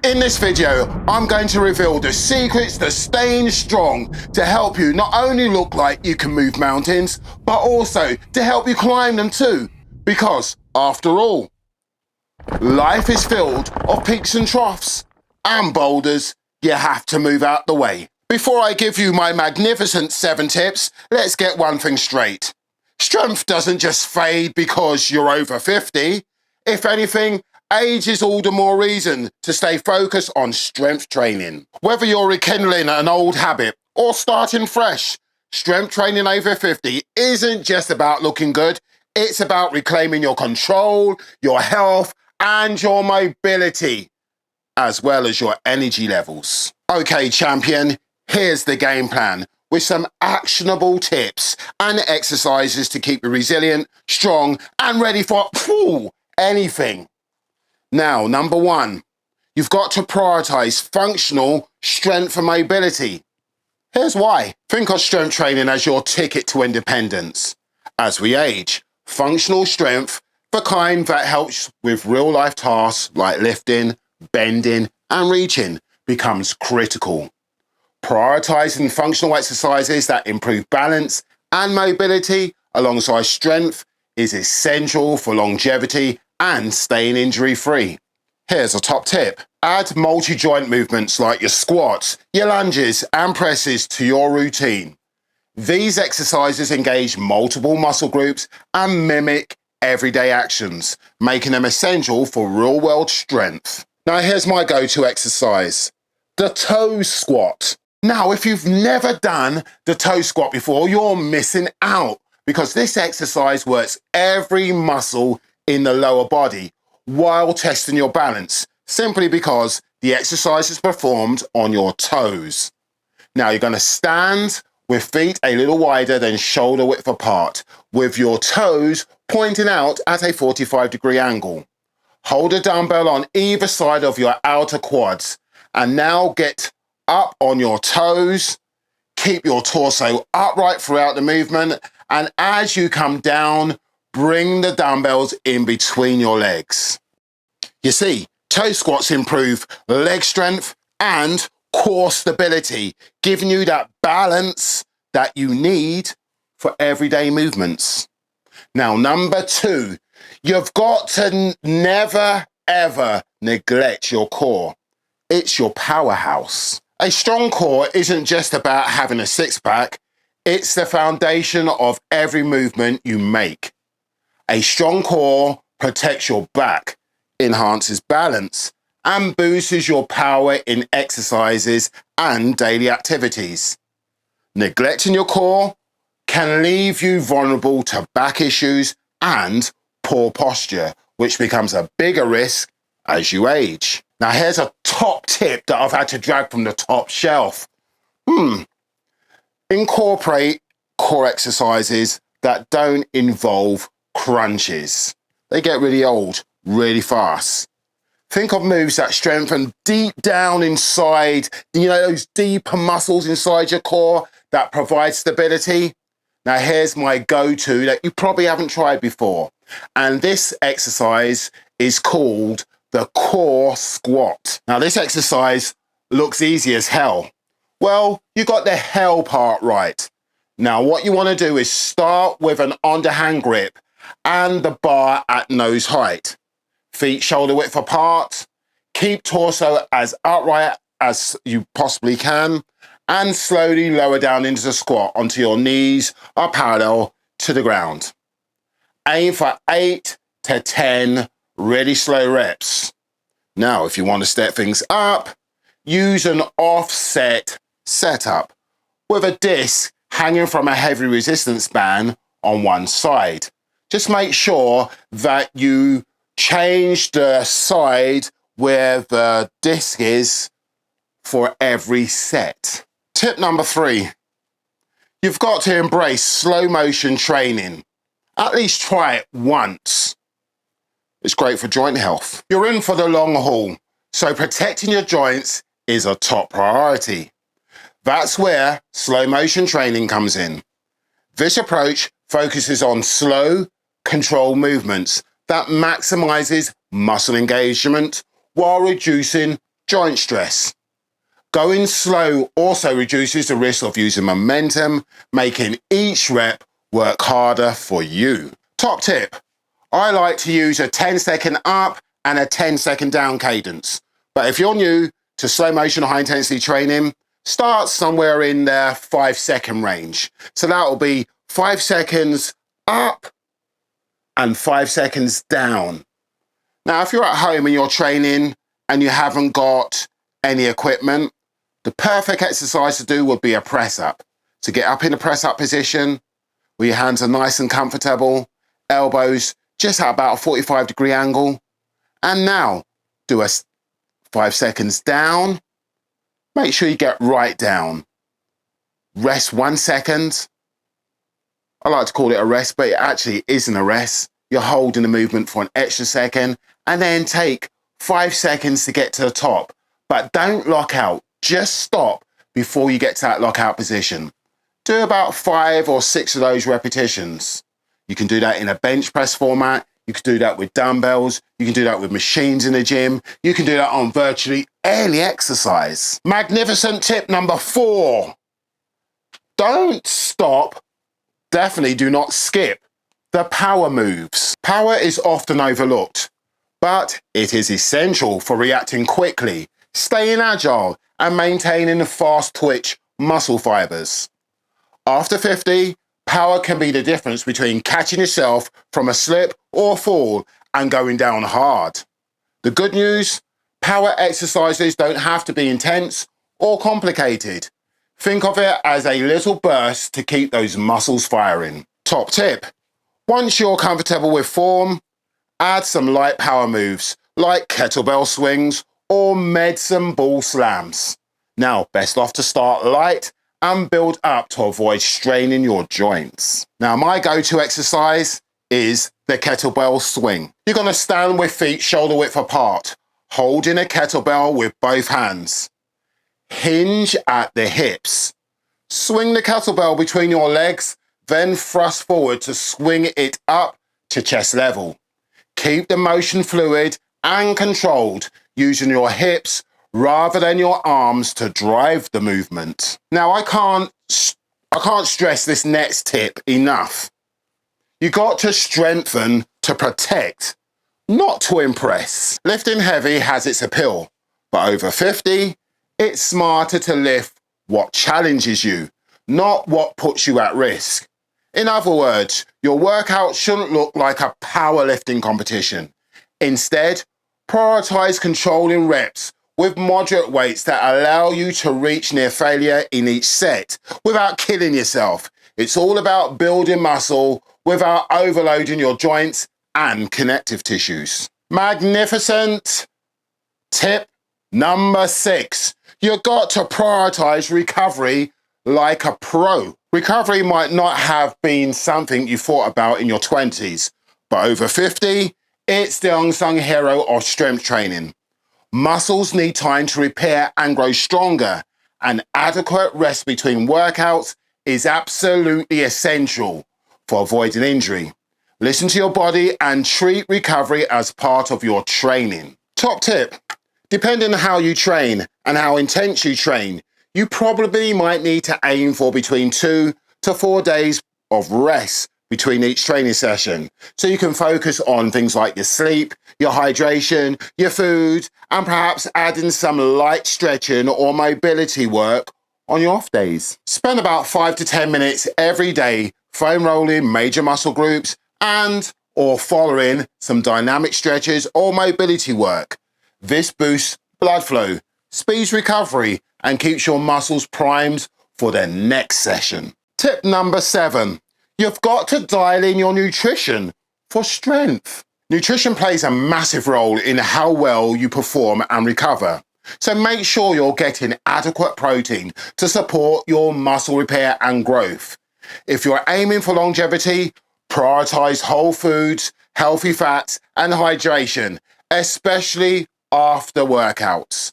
In this video, I'm going to reveal the secrets to staying strong to help you not only look like you can move mountains, but also to help you climb them too. Because, after all, life is filled of peaks and troughs and boulders you have to move out the way. Before I give you my magnificent 7 tips, let's get one thing straight. Strength doesn't just fade because you're over 50. If anything, age is all the more reason to stay focused on strength training. Whether you're rekindling an old habit or starting fresh, strength training over 50 isn't just about looking good, it's about reclaiming your control, your health, and your mobility, as well as your energy levels. Okay, champion, here's the game plan with some actionable tips and exercises to keep you resilient, strong, and ready for anything. Now, number 1, you've got to prioritize functional strength and mobility. Here's why. Think of strength training as your ticket to independence. As we age, functional strength, the kind that helps with real-life tasks like lifting, bending, and reaching, becomes critical. Prioritizing functional exercises that improve balance and mobility alongside strength is essential for longevity and staying injury-free. Here's a top tip. Add multi-joint movements like your squats, your lunges, and presses to your routine. These exercises engage multiple muscle groups and mimic everyday actions, making them essential for real-world strength. Now here's my go-to exercise, the toe squat. Now, if you've never done the toe squat before, you're missing out because this exercise works every muscle in the lower body while testing your balance, simply because the exercise is performed on your toes. Now, you're going to stand with feet a little wider than shoulder width apart, with your toes pointing out at a 45-degree angle. Hold a dumbbell on either side of your outer quads, and now get up on your toes. Keep your torso upright throughout the movement, and as you come down, bring the dumbbells in between your legs. You see, toe squats improve leg strength and core stability, giving you that balance that you need for everyday movements. Now, number 2, you've got to never, ever neglect your core. It's your powerhouse. A strong core isn't just about having a six-pack, it's the foundation of every movement you make. A strong core protects your back, enhances balance, and boosts your power in exercises and daily activities. Neglecting your core can leave you vulnerable to back issues and poor posture, which becomes a bigger risk as you age. Now, here's a top tip that I've had to drag from the top shelf. Incorporate core exercises that don't involve crunches. They get really old really fast. Think of moves that strengthen deep down inside, those deeper muscles inside your core that provide stability. Now here's my go-to that you probably haven't tried before. And this exercise is called the core squat. Now this exercise looks easy as hell. Well, you got the hell part right. Now what you want to do is start with an underhand grip and the bar at nose height. Feet shoulder width apart. Keep torso as upright as you possibly can, and slowly lower down into the squat until your knees are parallel to the ground. Aim for 8 to 10 really slow reps. Now, if you want to step things up, use an offset setup with a disc hanging from a heavy resistance band on one side. Just make sure that you change the side where the disc is for every set. Tip number 3, you've got to embrace slow motion training. At least try it once. It's great for joint health. You're in for the long haul, so protecting your joints is a top priority. That's where slow motion training comes in. This approach focuses on slow, controlled movements that maximizes muscle engagement while reducing joint stress. Going slow also reduces the risk of using momentum, making each rep work harder for you. Top tip, I like to use a 10-second up and a 10-second down cadence. But if you're new to slow motion high intensity training, start somewhere in the 5-second range. So that will be 5 seconds up and 5 seconds down. Now, if you're at home and you're training and you haven't got any equipment, the perfect exercise to do would be a press up. So get up in a press up position where your hands are nice and comfortable, elbows just at about a 45-degree angle. And now do a 5 seconds down. Make sure you get right down. Rest 1 second. I like to call it a rest, but it actually isn't a rest. You're holding the movement for an extra second and then take 5 seconds to get to the top. But don't lock out. Just stop before you get to that lockout position. Do about 5 or 6 of those repetitions. You can do that in a bench press format. You can do that with dumbbells. You can do that with machines in the gym. You can do that on virtually any exercise. Magnificent tip number 4. Don't stop. Definitely do not skip the power moves. Power is often overlooked, but it is essential for reacting quickly, staying agile, and maintaining fast twitch muscle fibers. After 50, power can be the difference between catching yourself from a slip or fall and going down hard. The good news, power exercises don't have to be intense or complicated. Think of it as a little burst to keep those muscles firing. Top tip, once you're comfortable with form, add some light power moves like kettlebell swings or medicine ball slams. Now, best off to start light and build up to avoid straining your joints. Now, my go-to exercise is the kettlebell swing. You're gonna stand with feet shoulder width apart, holding a kettlebell with both hands. Hinge at the hips. Swing the kettlebell between your legs, then thrust forward to swing it up to chest level. Keep the motion fluid and controlled, using your hips rather than your arms to drive the movement. Now, I can't stress this next tip enough. You got to strengthen to protect, not to impress. Lifting heavy has its appeal, but over 50, it's smarter to lift what challenges you, not what puts you at risk. In other words, your workout shouldn't look like a powerlifting competition. Instead, prioritize controlling reps with moderate weights that allow you to reach near failure in each set without killing yourself. It's all about building muscle without overloading your joints and connective tissues. Magnificent tip number 6. You've got to prioritize recovery like a pro. Recovery might not have been something you thought about in your 20s, but over 50, it's the unsung hero of strength training. Muscles need time to repair and grow stronger, and adequate rest between workouts is absolutely essential for avoiding injury. Listen to your body and treat recovery as part of your training. Top tip, depending on how you train and how intense you train, you probably might need to aim for between 2 to 4 days of rest between each training session, so you can focus on things like your sleep, your hydration, your food, and perhaps adding some light stretching or mobility work on your off days. Spend about 5 to 10 minutes every day foam rolling major muscle groups and or following some dynamic stretches or mobility work. This boosts blood flow, speeds recovery, and keeps your muscles primed for their next session. Tip number 7, you've got to dial in your nutrition for strength. Nutrition plays a massive role in how well you perform and recover. So make sure you're getting adequate protein to support your muscle repair and growth. If you're aiming for longevity, prioritize whole foods, healthy fats, and hydration, especially after workouts.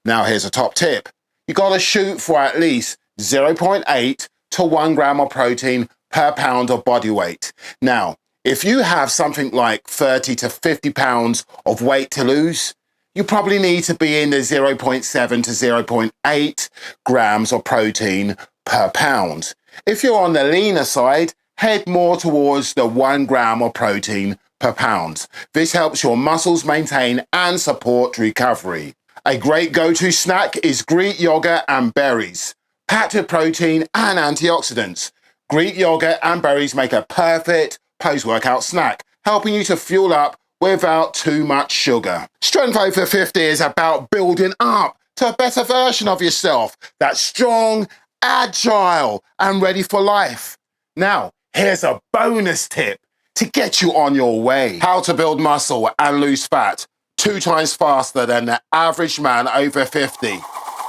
Now here's a top tip. You gotta shoot for at least 0.8 to 1 gram of protein per pound of body weight. Now, if you have something like 30 to 50 pounds of weight to lose, you probably need to be in the 0.7 to 0.8 grams of protein per pound. If you're on the leaner side, head more towards the 1 gram of protein per pound. This helps your muscles maintain and support recovery. A great go-to snack is Greek yogurt and berries, packed with protein and antioxidants. Greek yogurt and berries make a perfect post-workout snack, helping you to fuel up without too much sugar. Strength over 50 is about building up to a better version of yourself that's strong, agile, and ready for life. Now, here's a bonus tip to get you on your way. How to build muscle and lose fat 2 times faster than the average man over 50.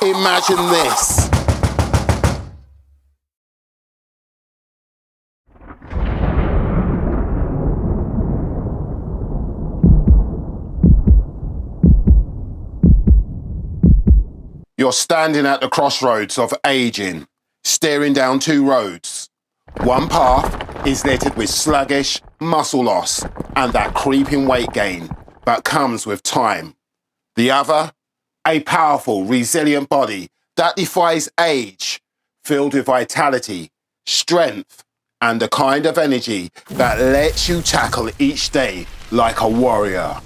Imagine this. You're standing at the crossroads of aging, staring down 2 roads. One path is littered with sluggish muscle loss and that creeping weight gain that comes with time. The other, a powerful, resilient body that defies age, filled with vitality, strength, and the kind of energy that lets you tackle each day like a warrior.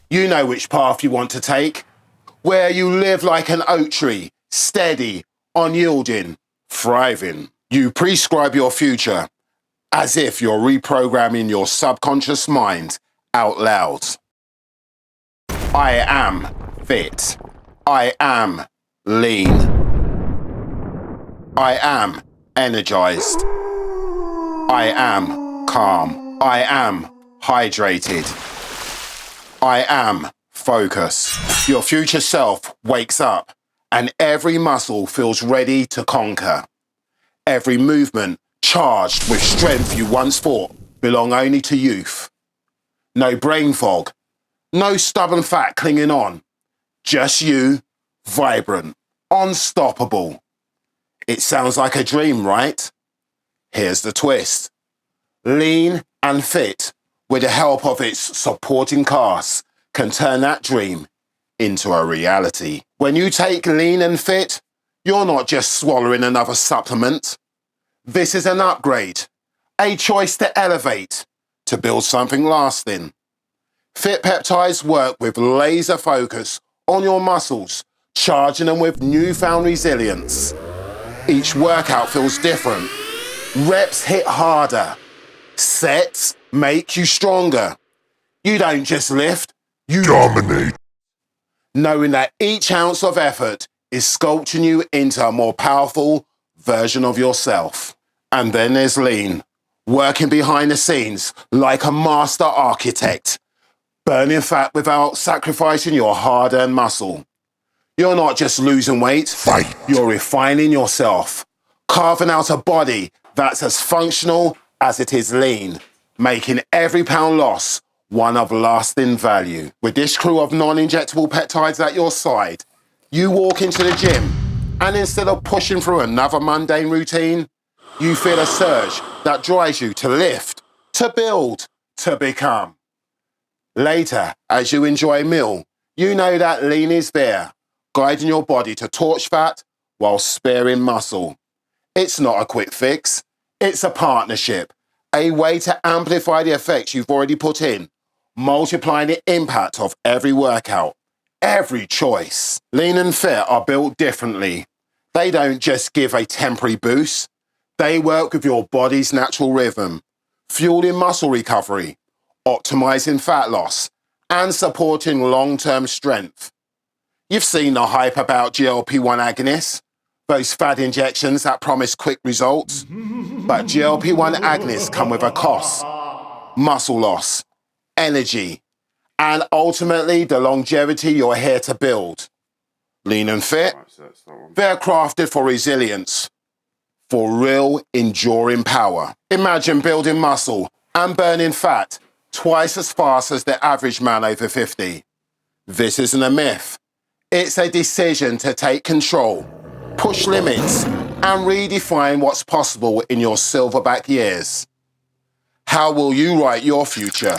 You know which path you want to take, where you live like an oak tree, steady, unyielding, thriving. You prescribe your future as if you're reprogramming your subconscious mind out loud. I am fit. I am lean. I am energized. I am calm. I am hydrated. I am focused. Your future self wakes up and every muscle feels ready to conquer. Every movement charged with strength you once thought belonged only to youth. No brain fog, no stubborn fat clinging on. Just you, vibrant, unstoppable. It sounds like a dream, right? Here's the twist. Lean and fit, with the help of its supporting cast, can turn that dream into a reality. When you take lean and fit, you're not just swallowing another supplement. This is an upgrade, a choice to elevate, to build something lasting. Fit peptides work with laser focus on your muscles, charging them with newfound resilience. Each workout feels different. Reps hit harder. Sets make you stronger. You don't just lift, you dominate. Knowing that each ounce of effort is sculpting you into a more powerful version of yourself. And then there's lean, working behind the scenes like a master architect, burning fat without sacrificing your hard-earned muscle. You're not just losing weight, fight. You're refining yourself, carving out a body that's as functional as it is lean, making every pound loss one of lasting value. With this crew of non-injectable peptides at your side, you walk into the gym and instead of pushing through another mundane routine, you feel a surge that drives you to lift, to build, to become. Later, as you enjoy a meal, you know that lean is there, guiding your body to torch fat while sparing muscle. It's not a quick fix, it's a partnership, a way to amplify the effects you've already put in, multiplying the impact of every workout, every choice. Lean and fit are built differently. They don't just give a temporary boost, they work with your body's natural rhythm, fueling muscle recovery, optimizing fat loss, and supporting long-term strength. You've seen the hype about GLP-1 agonists, those fad injections that promise quick results. But GLP-1 agonists come with a cost, muscle loss, energy, and ultimately the longevity you're here to build. Lean and fit, they're crafted for resilience, for real enduring power. Imagine building muscle and burning fat twice as fast as the average man over 50. This isn't a myth. It's a decision to take control, push limits, and redefine what's possible in your silverback years. How will you write your future?